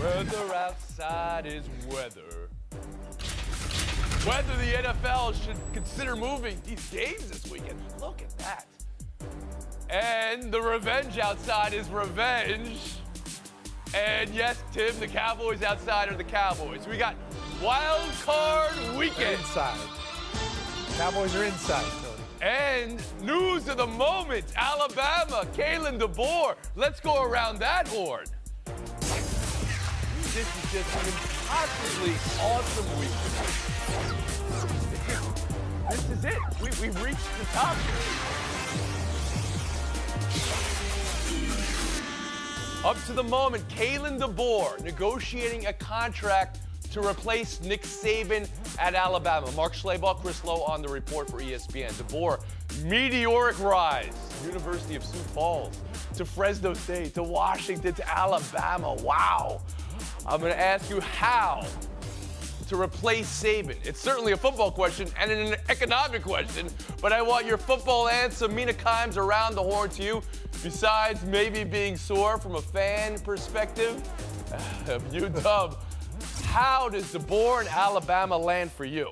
Weather outside is weather. Whether the NFL should consider moving these games this weekend. Look at that. And the revenge outside is revenge. And yes, Tim, the Cowboys outside are the Cowboys. We got wild card weekend. They're inside. Cowboys are inside, Tony. And news of the moment, Alabama, Kalen DeBoer. Let's go around that horn. This is just an impossibly awesome week. This is it. We've reached the top. Up to the moment, Kalen DeBoer negotiating a contract to replace Nick Saban at Alabama. Mark Schlabach, Chris Lowe on the report for ESPN. DeBoer, meteoric rise. University of Sioux Falls to Fresno State to Washington to Alabama. Wow. I'm going to ask you how to replace Saban. It's certainly a football question and an economic question, but I want your football answer. Mina Kimes around the horn to you. Besides maybe being sore from a fan perspective, UW, how does DeBoer in Alabama land for you?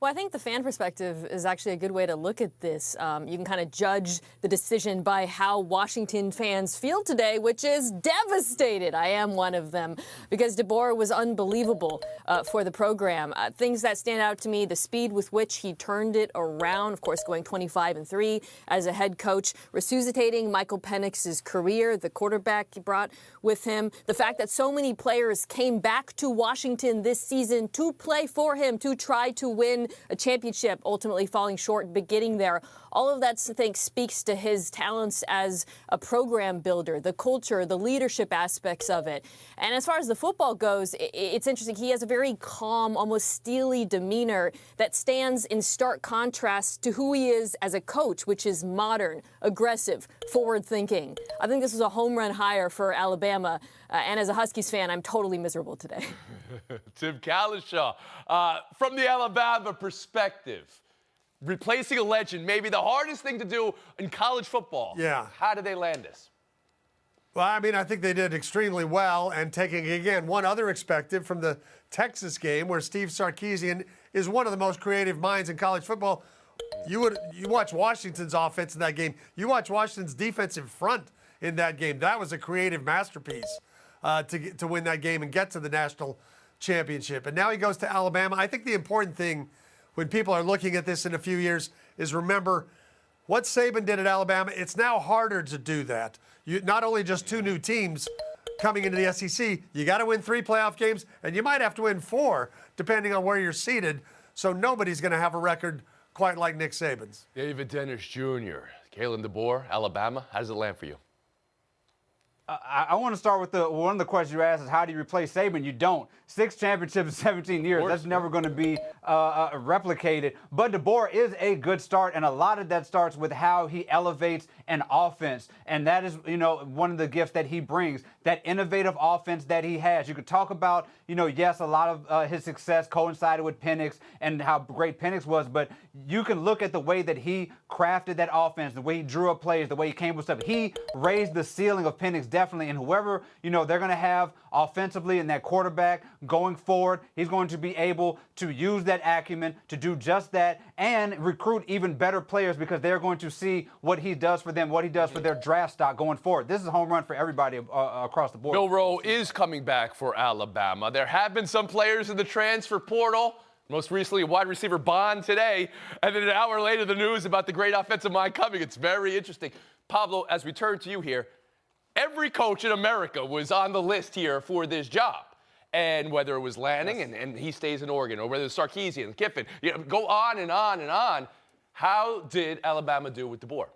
Well, I think the fan perspective is actually a good way to look at this. You can kind of judge the decision by how Washington fans feel today, which is devastated. I am one of them because DeBoer was unbelievable for the program. Things that stand out to me, the speed with which he turned it around, of course, going 25-3 as a head coach, resuscitating Michael Penix's career, the quarterback he brought with him, the fact that so many players came back to Washington this season to play for him, to try to win a championship, ultimately falling short but getting there. All of that, I think, speaks to his talents as a program builder, the culture, the leadership aspects of it. And as far as the football goes, it's interesting. He has a very calm, almost steely demeanor that stands in stark contrast to who he is as a coach, which is modern, aggressive, forward-thinking. I think this was a home run hire for Alabama. And as a Huskies fan, I'm totally miserable today. Tim Calishaw, from the Alabama perspective, replacing a legend, maybe the hardest thing to do in college football. Yeah. How did they land this? Well, I mean, I think they did extremely well, and taking, again, one other perspective from the Texas game where Steve Sarkisian is one of the most creative minds in college football. You watch Washington's offense in that game. You watch Washington's defensive front in that game. That was a creative masterpiece to win that game and get to the national championship. And now he goes to Alabama. I think the important thing when people are looking at this in a few years is remember what Saban did at Alabama. It's now harder to do that. Not only just two new teams coming into the SEC, you got to win 3 playoff games, and you might have to win 4, depending on where you're seated. So nobody's going to have a record quite like Nick Saban's. David Dennis Jr., Kalen DeBoer, Alabama. How does it land for you? I want to start with one of the questions you asked is how do you replace Saban? You don't. 6 championships in 17 years. That's never going to be replicated. But DeBoer is a good start, and a lot of that starts with how he elevates an offense. And that is, one of the gifts that he brings, that innovative offense that he has. You could talk about, yes, a lot of his success coincided with Penix and how great Penix was, but you can look at the way that he crafted that offense, the way he drew up plays, the way he came with stuff. He raised the ceiling of Penix definitely, and whoever, they're going to have offensively and that quarterback going forward, he's going to be able to use that acumen to do just that and recruit even better players because they're going to see what he does for them, what he does for their draft stock going forward. This is a home run for everybody across the board. Bill Rowe is coming back for Alabama. There have been some players in the transfer portal. Most recently, wide receiver Bond today. And then an hour later, the news about the great offensive mind coming. It's very interesting. Pablo, as we turn to you here, every coach in America was on the list here for this job. And whether it was Lanning and he stays in Oregon, or whether it's Sarkisian, Kiffin, go on and on and on. How did Alabama do with DeBoer?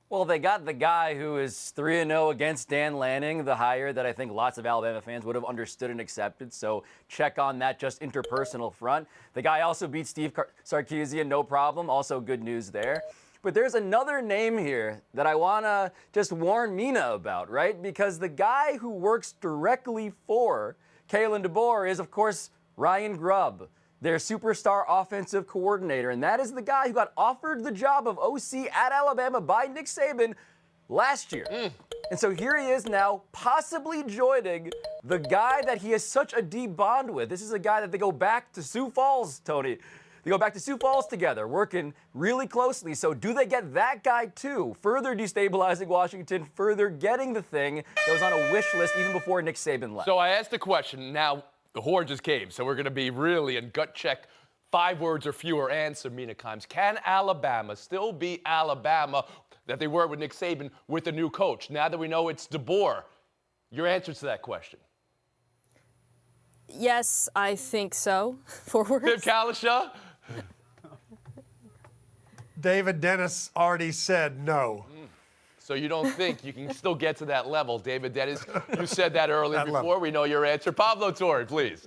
Well, they got the guy who is 3-0 against Dan Lanning, the hire that I think lots of Alabama fans would have understood and accepted. So check on that just interpersonal front. The guy also beat Steve Sarkisian, no problem. Also good news there. But there's another name here that I want to just warn Mina about, right? Because the guy who works directly for Kalen DeBoer is, of course, Ryan Grubb, their superstar offensive coordinator. And that is the guy who got offered the job of OC at Alabama by Nick Saban last year. And so here he is now, possibly joining the guy that he has such a deep bond with. This is a guy that they go back to Sioux Falls, Tony. They go back to Sioux Falls together, working really closely. So do they get that guy too? Further destabilizing Washington, further getting the thing that was on a wish list even before Nick Saban left. So I asked the question. Now, the horn just came, so we're going to be really in gut check. 5 words or fewer answer, Mina Kimes. Can Alabama still be Alabama that they were with Nick Saban with a new coach? Now that we know it's DeBoer, your answer to that question. Yes, I think so. 4 words. Tim Kalisha? David Dennis already said no. So you don't think you can still get to that level, David Dennis? You said that earlier That before. level. We know your answer. Pablo Torre, please.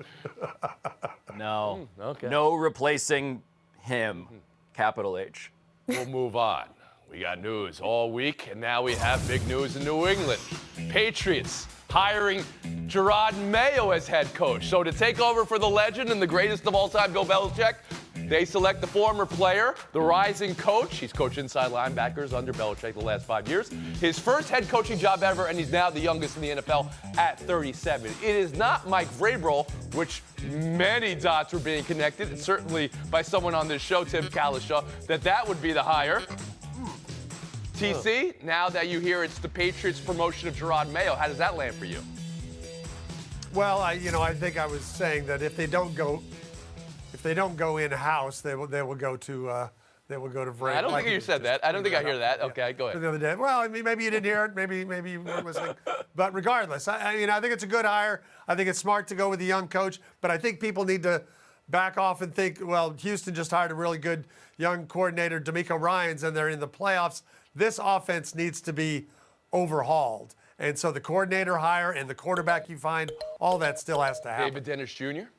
No. Okay. No replacing him, capital H. We'll move on. We got news all week, and now we have big news in New England. Patriots hiring Gerard Mayo as head coach. So to take over for the legend and the greatest of all time, Bill Belichick, they select the former player, the rising coach. He's coached inside linebackers under Belichick the last 5 years. His first head coaching job ever, and he's now the youngest in the NFL at 37. It is not Mike Vrabel, which many dots were being connected, and certainly by someone on this show, Tim Kalisha, that would be the hire. TC, now that you hear it's the Patriots' promotion of Gerard Mayo, how does that land for you? Well, I think I was saying that if they don't go in-house, they will go to Vrabel. I don't think you said that. I don't think I hear that. Okay, go ahead. The other day. Well, I mean, maybe you didn't hear it. Maybe you weren't listening. But regardless, I think it's a good hire. I think it's smart to go with a young coach. But I think people need to back off and think, well, Houston just hired a really good young coordinator, DeMeco Ryans, and they're in the playoffs. This offense needs to be overhauled. And so the coordinator hire and the quarterback you find, all that still has to happen. David Dennis Jr.?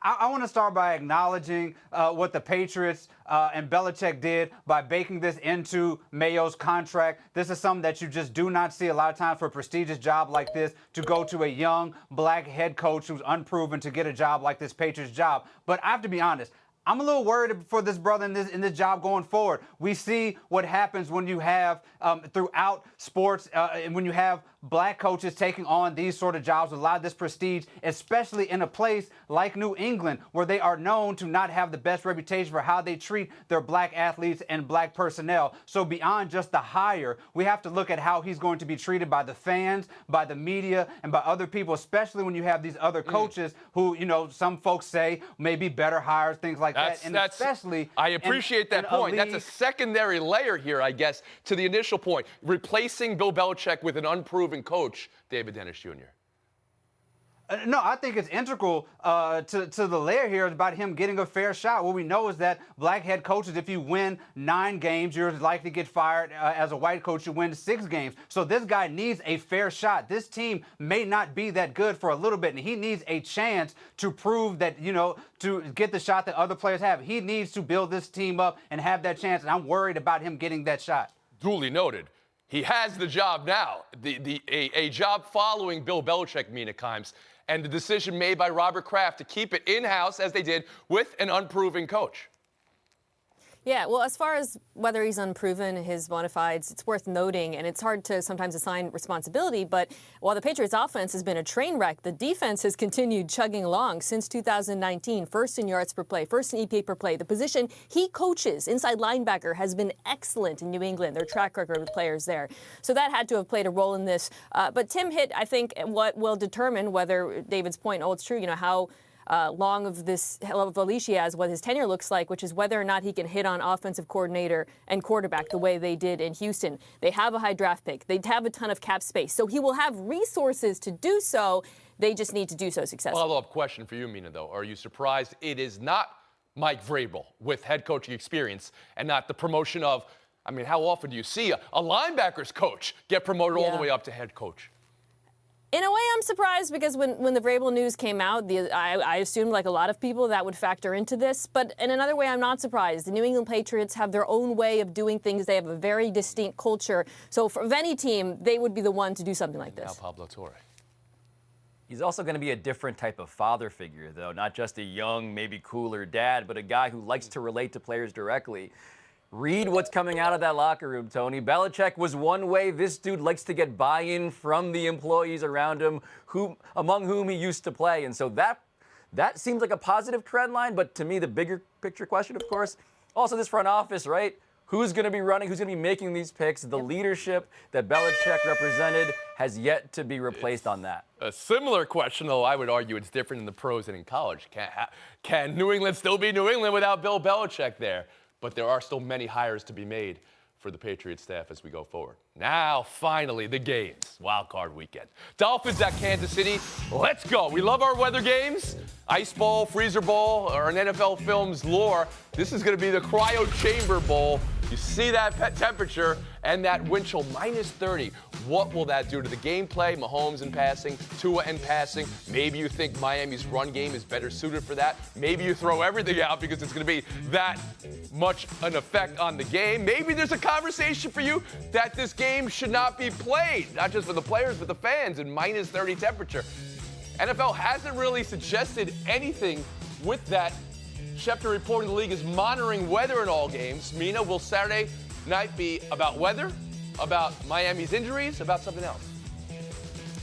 I want to start by acknowledging what the Patriots and Belichick did by baking this into Mayo's contract. This is something that you just do not see a lot of times for a prestigious job like this, to go to a young black head coach who's unproven to get a job like this Patriots job. But I have to be honest, I'm a little worried for this brother in this job going forward. We see what happens when you have, throughout sports, and when you have black coaches taking on these sort of jobs with a lot of this prestige, especially in a place like New England, where they are known to not have the best reputation for how they treat their black athletes and black personnel. So beyond just the hire, we have to look at how he's going to be treated by the fans, by the media, and by other people, especially when you have these other coaches who, some folks say may be better hires, things like that. And especially, I appreciate that point. That's a secondary layer here, I guess, to the initial point. Replacing Bill Belichick with an unproven coach, David Dennis Jr. No, I think it's integral to the layer here about him getting a fair shot. What we know is that black head coaches, if you win 9 games, you're likely to get fired. As a white coach, you win 6 games. So this guy needs a fair shot. This team may not be that good for a little bit, and he needs a chance to prove that, to get the shot that other players have. He needs to build this team up and have that chance, and I'm worried about him getting that shot. Duly noted. He has the job now, a job following Bill Belichick, Mina Kimes, and the decision made by Robert Kraft to keep it in-house, as they did, with an unproven coach. Yeah, well, as far as whether he's unproven, his bona fides, it's worth noting, and it's hard to sometimes assign responsibility, but while the Patriots' offense has been a train wreck, the defense has continued chugging along since 2019, first in yards per play, first in EPA per play. The position he coaches, inside linebacker, has been excellent in New England, their track record with players there. So that had to have played a role in this. But Tim hit, I think, what will determine whether David's point holds true, how long of a leash he has, what his tenure looks like, which is whether or not he can hit on offensive coordinator and quarterback the way they did in Houston. They have a high draft pick. They have a ton of cap space. So he will have resources to do so. They just need to do so successfully. Follow-up question for you, Mina, though. Are you surprised it is not Mike Vrabel with head coaching experience and not the promotion of, how often do you see a linebackers coach get promoted all the way up to head coach? In a way, I'm surprised because when the Vrabel news came out, I assumed, like a lot of people, that would factor into this. But in another way, I'm not surprised. The New England Patriots have their own way of doing things. They have a very distinct culture. So for any team, they would be the one to do something like this. Now Pablo Torre. He's also going to be a different type of father figure, though. Not just a young, maybe cooler dad, but a guy who likes to relate to players directly. Read what's coming out of that locker room, Tony. Belichick was one way. This dude likes to get buy-in from the employees around him, among whom he used to play. And so that seems like a positive trend line. But to me, the bigger picture question, of course, also this front office, right? Who's going to be running? Who's going to be making these picks? The leadership that Belichick represented has yet to be replaced on that. A similar question, though I would argue it's different in the pros than in college. Can New England still be New England without Bill Belichick there? But there are still many hires to be made for the Patriots staff as we go forward. Now, finally, the games. Wild card weekend. Dolphins at Kansas City. Let's go. We love our weather games. Ice Bowl, Freezer Bowl, or an NFL Films lore. This is going to be the Cryo Chamber Bowl. You see that temperature and that wind chill, minus 30. What will that do to the gameplay? Mahomes in passing, Tua in passing. Maybe you think Miami's run game is better suited for that. Maybe you throw everything out because it's going to be that much an effect on the game. Maybe there's a conversation for you that this game should not be played, not just for the players, but the fans in minus 30 temperature. NFL hasn't really suggested anything with that. Schefter reporting the league is monitoring weather in all games. Mina, will Saturday night be about weather, about Miami's injuries, about something else?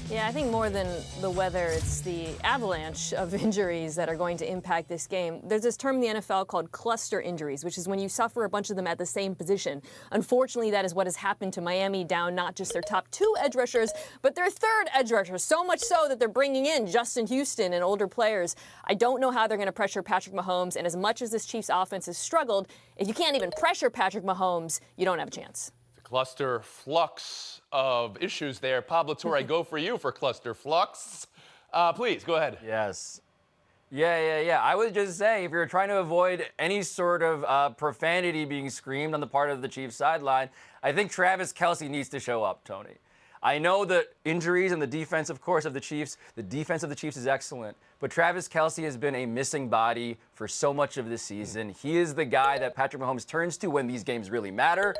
Yeah, I think more than the weather, it's the avalanche of injuries that are going to impact this game. There's this term in the NFL called cluster injuries, which is when you suffer a bunch of them at the same position. Unfortunately, that is what has happened to Miami, down not just their top 2 edge rushers, but their 3rd edge rusher, so much so that they're bringing in Justin Houston and older players. I don't know how they're going to pressure Patrick Mahomes, and as much as this Chiefs offense has struggled, if you can't even pressure Patrick Mahomes, you don't have a chance. The cluster flux of issues there. Pablo Torre, go for you for cluster flux. Please, go ahead. Yes. Yeah. I would just say, if you're trying to avoid any sort of profanity being screamed on the part of the Chiefs sideline, I think Travis Kelce needs to show up, Tony. I know that injuries and the defense, of course, of the Chiefs, the defense of the Chiefs is excellent, but Travis Kelce has been a missing body for so much of this season. He is the guy that Patrick Mahomes turns to when these games really matter.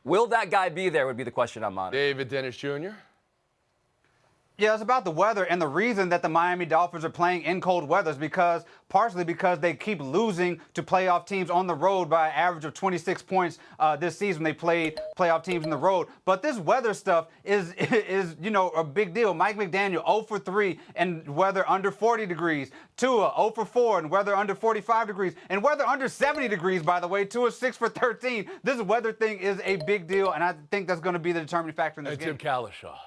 Will that guy be there would be the question I'm on. David Dennis Jr. Yeah, it's about the weather, and the reason that the Miami Dolphins are playing in cold weather is partially because they keep losing to playoff teams on the road by an average of 26 points this season. They played playoff teams on the road. But this weather stuff is a big deal. Mike McDaniel 0 for 3 and weather under 40 degrees. Tua 0 for 4 and weather under 45 degrees. And weather under 70 degrees, by the way. Tua 6 for 13. This weather thing is a big deal, and I think that's going to be the determining factor in this game. Tim Kalishaw.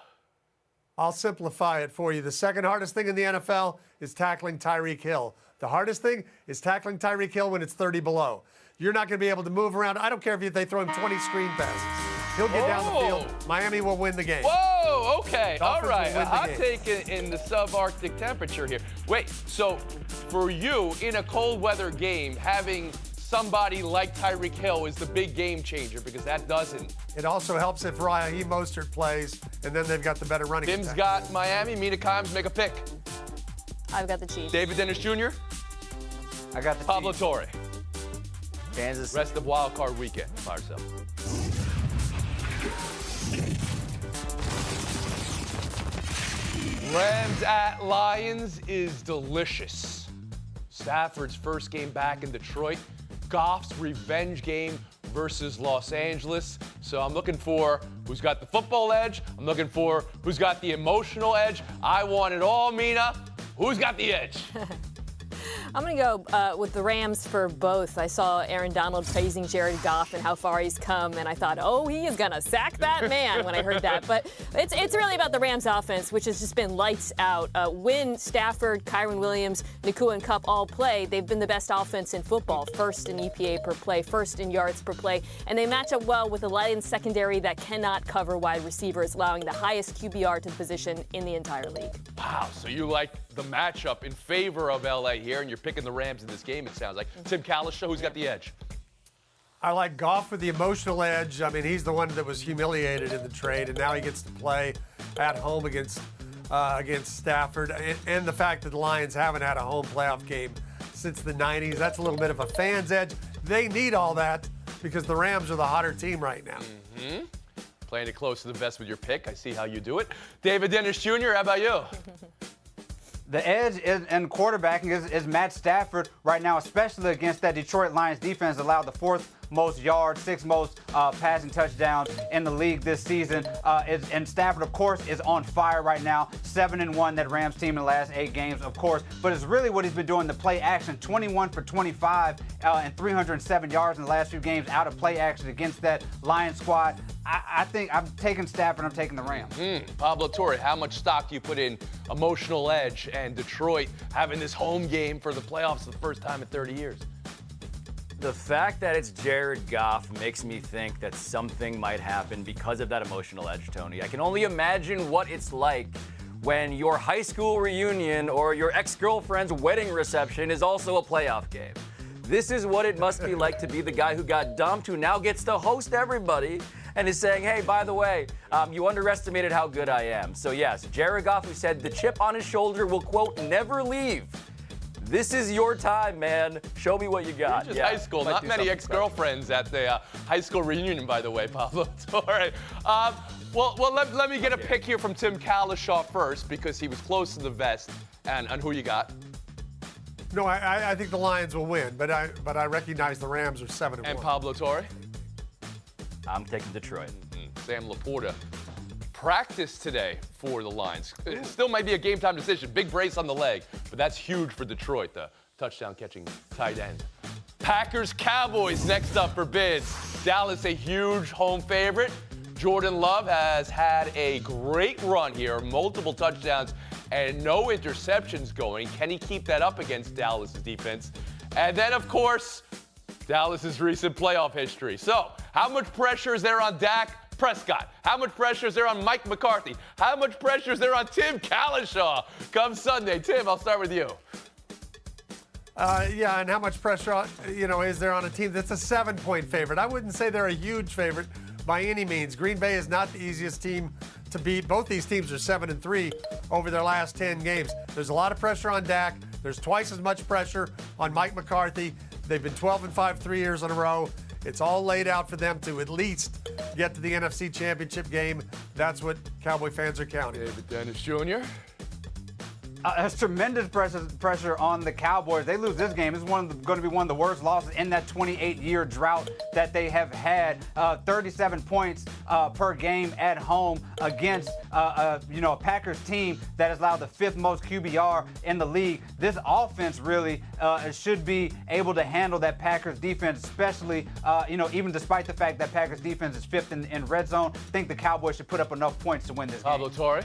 I'll simplify it for you. The second hardest thing in the NFL is tackling Tyreek Hill. The hardest thing is tackling Tyreek Hill when it's 30 below. You're not going to be able to move around. I don't care if they throw him 20 screen passes. He'll get down the field. Miami will win the game. Whoa, okay. Dolphins all right. will win the Hot game. take in the subarctic temperature here. Wait, so for you, in a cold weather game, having somebody like Tyreek Hill is the big game changer, because that doesn't. It also helps if Raheem Mostert plays, and then they've got the better running Tim's attack. got Miami. Mina Kimes, make a pick. I've got the Chiefs. David Dennis Jr. I got the Pablo Chiefs. Torre. Kansas. Rest of wild card weekend. By yourself. Rams at Lions is delicious. Stafford's first game back in Detroit. Goff's revenge game versus Los Angeles. So I'm looking for who's got the football edge. I'm looking for who's got the emotional edge. I want it all, Mina. Who's got the edge? I'm going to go with the Rams for both. I saw Aaron Donald praising Jared Goff and how far he's come, and I thought, oh, he is going to sack that man when I heard that. But it's really about the Rams offense, which has just been lights out. When Stafford, Kyron Williams, Nakua, and Kupp all play, they've been the best offense in football. First in EPA per play, first in yards per play. And they match up well with the Lions secondary that cannot cover wide receivers, allowing the highest QBR to the position in the entire league. Wow, so you like the matchup in favor of LA here, and you're picking the Rams in this game, it sounds like. Tim Kalishaw, who's got the edge? I like Goff with the emotional edge. I mean, he's the one that was humiliated in the trade, and now he gets to play at home against Stafford. And the fact that the Lions haven't had a home playoff game since the 90s, that's a little bit of a fan's edge. They need all that because the Rams are the hotter team right now. Mm-hmm. Playing it close to the vest with your pick. I see how you do it. David Dennis Jr., how about you? The edge in quarterbacking is Matt Stafford right now, especially against that Detroit Lions defense, allowed the 4th most yards, 6th most passing touchdowns in the league this season. And Stafford, of course, is on fire right now. 7-1, that Rams team in the last 8 games, of course. But it's really what he's been doing, the play action. 21 for 25 and 307 yards in the last few games out of play action against that Lions squad. I think I'm taking Stafford, I'm taking the Rams. Pablo Torre, how much stock do you put in emotional edge and Detroit having this home game for the playoffs for the first time in 30 years? The fact that it's Jared Goff makes me think that something might happen because of that emotional edge, Tony. I can only imagine what it's like when your high school reunion or your ex-girlfriend's wedding reception is also a playoff game. This is what it must be like to be the guy who got dumped, who now gets to host everybody and is saying, hey, by the way, you underestimated how good I am. So yes, Jared Goff, who said the chip on his shoulder will, quote, never leave. This is your time, man. Show me what you got. Just high school. Not many ex-girlfriends at the high school reunion, by the way, Pablo. All right. Well, let me get a pick here from Tim Kalishaw first, because he was close to the vest. And who you got? No, I think the Lions will win, but I recognize the Rams are 7-1. And Pablo Torre? I'm taking Detroit. Sam Laporta. Practice today for the Lions. It still might be a game-time decision. Big brace on the leg, but that's huge for Detroit, the touchdown-catching tight end. Packers-Cowboys next up for bids. Dallas, a huge home favorite. Jordan Love has had a great run here, multiple touchdowns and no interceptions going. Can he keep that up against Dallas' defense? And then, of course, Dallas' recent playoff history. So, how much pressure is there on Dak Prescott? How much pressure is there on Mike McCarthy? How much pressure is there on Tim Kalishaw come Sunday? Tim, I'll start with you. Yeah, and how much pressure, is there on a team that's a 7-point favorite? I wouldn't say they're a huge favorite by any means. Green Bay is not the easiest team to beat. Both these teams are 7-3 over their last 10 games. There's a lot of pressure on Dak. There's twice as much pressure on Mike McCarthy. They've been 12-5 3 years in a row. It's all laid out for them to at least get to the NFC Championship game. That's what Cowboy fans are counting. David Dennis Jr. There's tremendous pressure on the Cowboys. They lose this game. It's going to be one of the worst losses in that 28-year drought that they have had. 37 points per game at home against a Packers team that has allowed the 5th most QBR in the league. This offense really should be able to handle that Packers defense, especially even despite the fact that Packers defense is 5th in red zone. I think the Cowboys should put up enough points to win this game. Pablo Torre.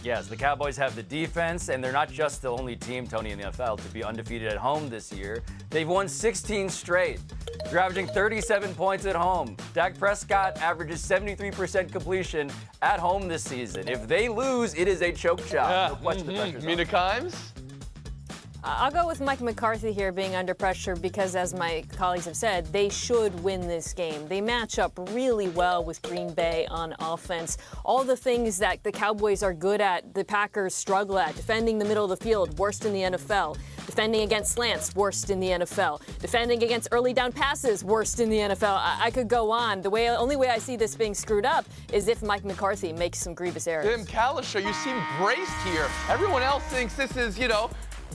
Yes, the Cowboys have the defense, and they're not just the only team, Tony, in the NFL to be undefeated at home this year. They've won 16 straight. They're averaging 37 points at home. Dak Prescott averages 73% completion at home this season. If they lose, it is a choke job. No question the pressure's on. Mina Kimes? I'll go with Mike McCarthy here being under pressure because, as my colleagues have said, they should win this game. They match up really well with Green Bay on offense. All the things that the Cowboys are good at, the Packers struggle at. Defending the middle of the field, worst in the NFL. Defending against slants, worst in the NFL. Defending against early down passes, worst in the NFL. I could go on. The only way I see this being screwed up is if Mike McCarthy makes some grievous errors. Tim Kalishaw, you seem braced here. Everyone else thinks this is,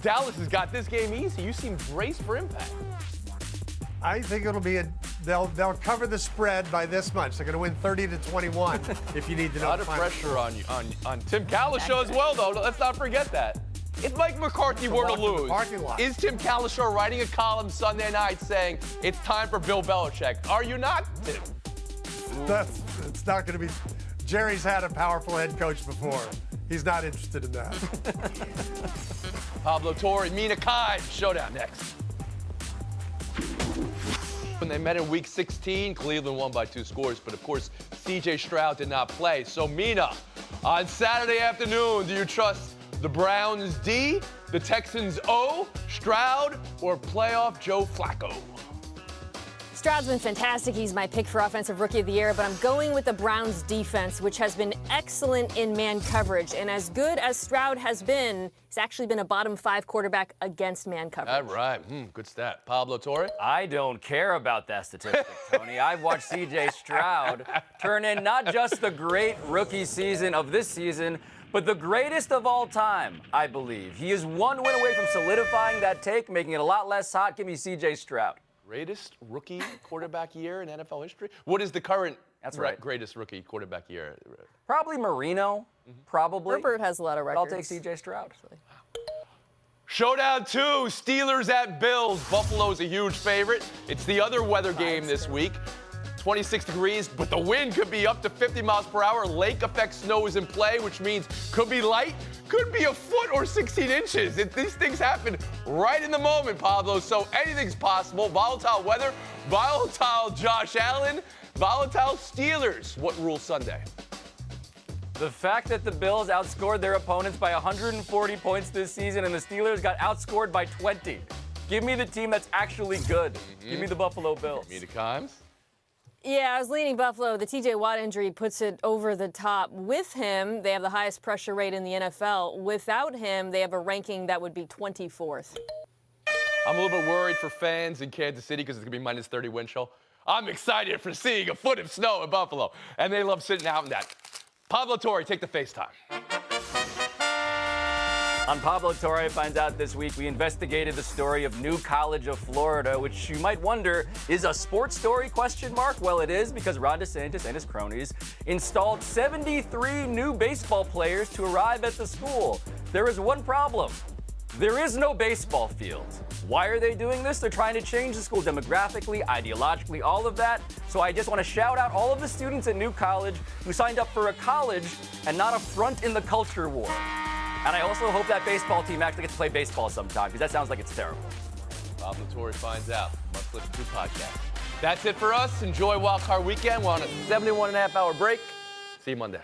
Dallas has got this game easy. You seem braced for impact. I think it'll be they'll cover the spread by this much. They're going to win 30-21 if you need to know. A lot of pressure on Tim Kalishaw as well, though. Let's not forget that. If Mike McCarthy were to lose, is Tim Kalishaw writing a column Sunday night saying it's time for Bill Belichick? Are you not, Tim? It's not going to be. Jerry's had a powerful head coach before. He's not interested in that. Pablo Torre, Mina Kimes, showdown next. When they met in Week 16, Cleveland won by 2 scores, but of course, C.J. Stroud did not play. So Mina, on Saturday afternoon, do you trust the Browns D, the Texans O, Stroud, or playoff Joe Flacco? Stroud's been fantastic. He's my pick for Offensive Rookie of the Year, but I'm going with the Browns defense, which has been excellent in man coverage. And as good as Stroud has been, he's actually been a bottom 5 quarterback against man coverage. All right. Good stat. Pablo Torre? I don't care about that statistic, Tony. I've watched C.J. Stroud turn in not just the great rookie season of this season, but the greatest of all time, I believe. He is 1 win away from solidifying that take, making it a lot less hot. Give me C.J. Stroud. Greatest rookie quarterback year in NFL history? What is the current That's right. greatest rookie quarterback year? Probably Marino. Probably. Herbert has a lot of I'll records. take C.J. Stroud. Showdown 2, Steelers at Bills. Buffalo's a huge favorite. It's the other weather game this week. 26 degrees, but the wind could be up to 50 miles per hour. Lake effect snow is in play, which means could be light, could be a foot or 16 inches. These things happen right in the moment, Pablo, so anything's possible. Volatile weather, volatile Josh Allen, volatile Steelers. What rules Sunday? The fact that the Bills outscored their opponents by 140 points this season and the Steelers got outscored by 20. Give me the team that's actually good. Give me the Buffalo Bills. Meet Kimes. Yeah, I was leaning Buffalo. The TJ Watt injury puts it over the top. With him, they have the highest pressure rate in the NFL. Without him, they have a ranking that would be 24th. I'm a little bit worried for fans in Kansas City because it's going to be minus 30 wind chill. I'm excited for seeing a foot of snow in Buffalo, and they love sitting out in that. Pablo Torre, take the FaceTime. On Pablo Torre Finds Out this week, we investigated the story of New College of Florida, which you might wonder, is a sports story, ? Well, it is, because Ron DeSantis and his cronies installed 73 new baseball players to arrive at the school. There is one problem. There is no baseball field. Why are they doing this? They're trying to change the school demographically, ideologically, all of that. So I just want to shout out all of the students at New College who signed up for a college and not a front in the culture war. And I also hope that baseball team actually gets to play baseball sometime, because that sounds like it's terrible. Pablo Torre Finds Out. Must listen to podcast. That's it for us. Enjoy Wild Card Weekend. We're on a 71.5-hour break. See you Monday.